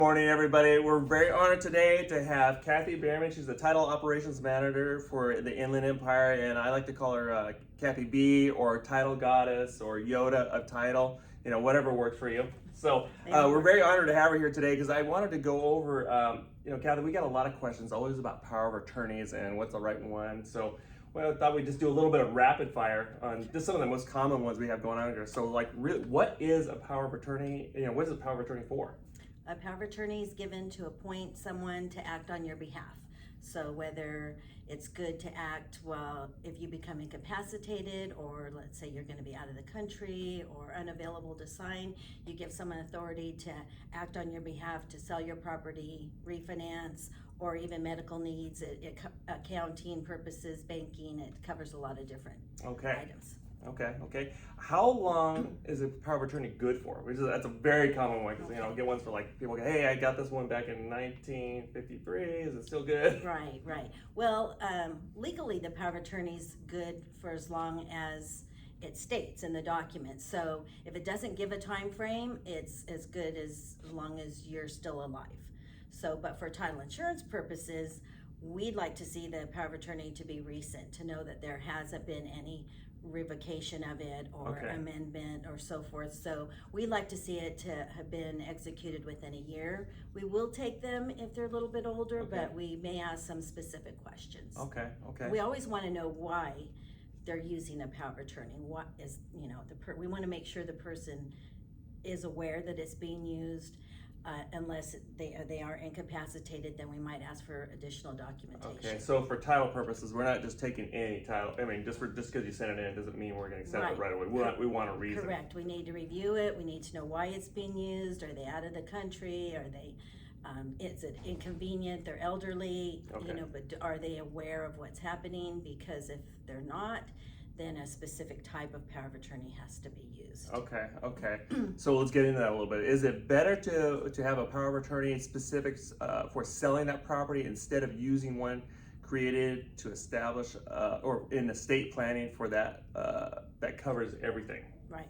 Morning, everybody. We're very honored today to have Kathy Behrman. She's the Title Operations Manager for the Inland Empire, and I like to call her Kathy B, or Title Goddess, or Yoda of Title, whatever works for you. So we're very honored to have her here today because I wanted to go over, Kathy, we got a lot of questions always about power of attorneys and what's the right one. So I thought we'd just do a little bit of rapid fire on just some of the most common ones we have going on here. So, really, what is a power of attorney? What is a power of attorney for? A power of attorney is given to appoint someone to act on your behalf. So whether it's good to act if you become incapacitated, or let's say you're going to be out of the country or unavailable to sign, you give someone authority to act on your behalf to sell your property, refinance, or even medical needs, accounting purposes, banking. It covers a lot of different items. Okay. How long is a power of attorney good for? That's a very common one because I get ones for people go, hey, I got this one back in 1953. Is it still good? Right. Well, legally, the power of attorney is good for as long as it states in the document. So if it doesn't give a time frame, it's as good as long as you're still alive. So, but for title insurance purposes, we'd like to see the power of attorney to be recent, to know that there hasn't been any revocation of it or amendment or so forth. So we like to see it to have been executed within a year. We will take them if they're a little bit older, but we may ask some specific questions. Okay. We always want to know why they're using a power of attorney. What is, we want to make sure the person is aware that it's being used. Unless they are incapacitated, then we might ask for additional documentation. Okay, so for title purposes, we're not just taking any title. I mean, just because you sent it in doesn't mean we're going to accept it right away. We want a reason. Correct. We need to review it. We need to know why it's being used. Are they out of the country? Are they? Is it inconvenient? They're elderly. But are they aware of what's happening? Because if they're not, then a specific type of power of attorney has to be used. Okay. So let's get into that a little bit. Is it better to have a power of attorney specifics for selling that property instead of using one created to establish or in estate planning for that that covers everything? Right.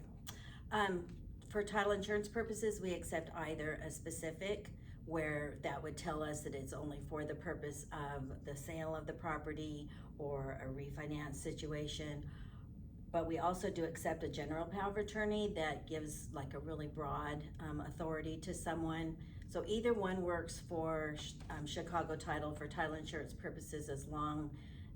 For title insurance purposes, we accept either a specific, where that would tell us that it's only for the purpose of the sale of the property or a refinance situation. But we also do accept a general power of attorney that gives a really broad authority to someone. So either one works for Chicago Title for title insurance purposes, as long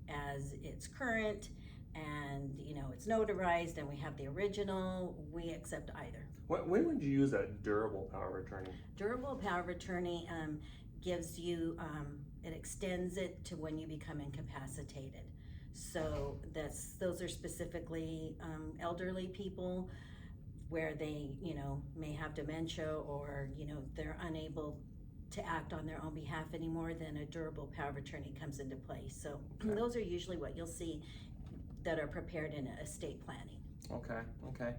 as it's current and it's notarized and we have the original. We accept either. When would you use a durable power of attorney? Durable power of attorney gives you, it extends it to when you become incapacitated. So those are specifically elderly people where they, may have dementia, or, they're unable to act on their own behalf anymore. Then a durable power of attorney comes into play. So those are usually what you'll see that are prepared in estate planning. Okay.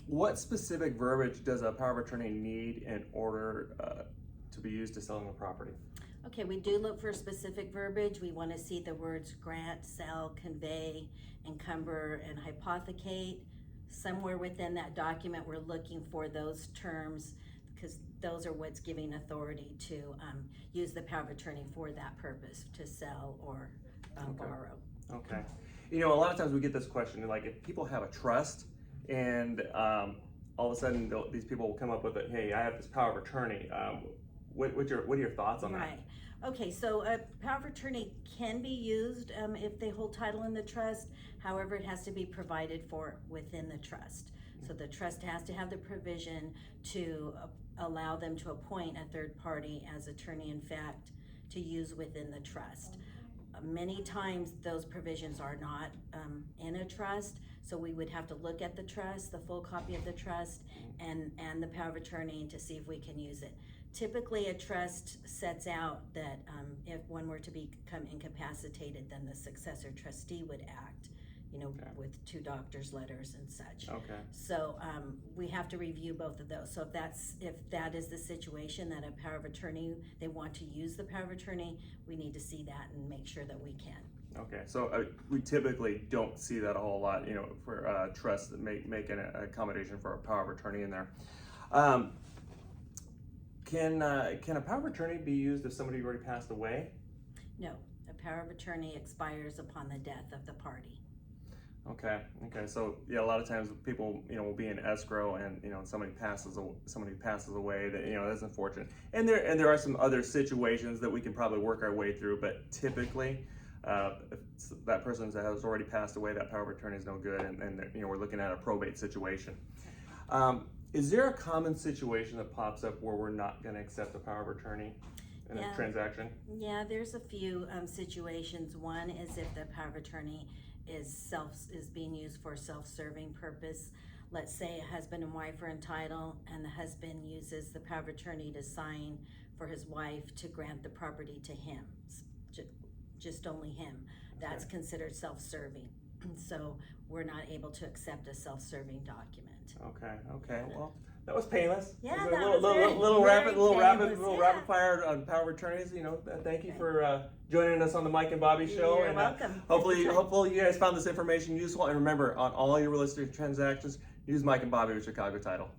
What specific verbiage does a power of attorney need in order to be used to selling the property? Okay, we do look for specific verbiage. We want to see the words grant, sell, convey, encumber, and hypothecate. Somewhere within that document, we're looking for those terms, because those are what's giving authority to use the power of attorney for that purpose, to sell or borrow. Okay. A lot of times we get this question, if people have a trust and all of a sudden these people will come up with hey, I have this power of attorney. What are your thoughts on that? Right. Okay, so a power of attorney can be used if they hold title in the trust. However, it has to be provided for within the trust. So the trust has to have the provision to allow them to appoint a third party as attorney in fact to use within the trust. Many times those provisions are not in a trust, so we would have to look at the trust, the full copy of the trust, and the power of attorney to see if we can use it. Typically, a trust sets out that if one were to become incapacitated, then the successor trustee would act, with 2 doctor's letters and such. Okay. So we have to review both of those. So if that is the situation, that a power of attorney, they want to use the power of attorney, we need to see that and make sure that we can. Okay, so we typically don't see that a whole lot, for trusts that make an accommodation for a power of attorney in there. Can a power of attorney be used if somebody already passed away? No, a power of attorney expires upon the death of the party. Okay. So yeah, a lot of times people, will be in escrow, and somebody passes away. That that's unfortunate. And there are some other situations that we can probably work our way through, but typically, if that person has already passed away, that power of attorney is no good, and we're looking at a probate situation. Is there a common situation that pops up where we're not going to accept a power of attorney in a transaction? Yeah, there's a few situations. One is if the power of attorney is being used for self-serving purpose. Let's say a husband and wife are in title, and the husband uses the power of attorney to sign for his wife to grant the property to him, just only him. That's considered self-serving. So we're not able to accept a self-serving document. Okay. Well, that was painless. Yeah, It was that a was little very rapid fire on power of attorneys. Thank you for joining us on the Mike and Bobby show. You're and welcome. hopefully you guys found this information useful. And remember, on all your real estate transactions, use Mike and Bobby with Chicago Title.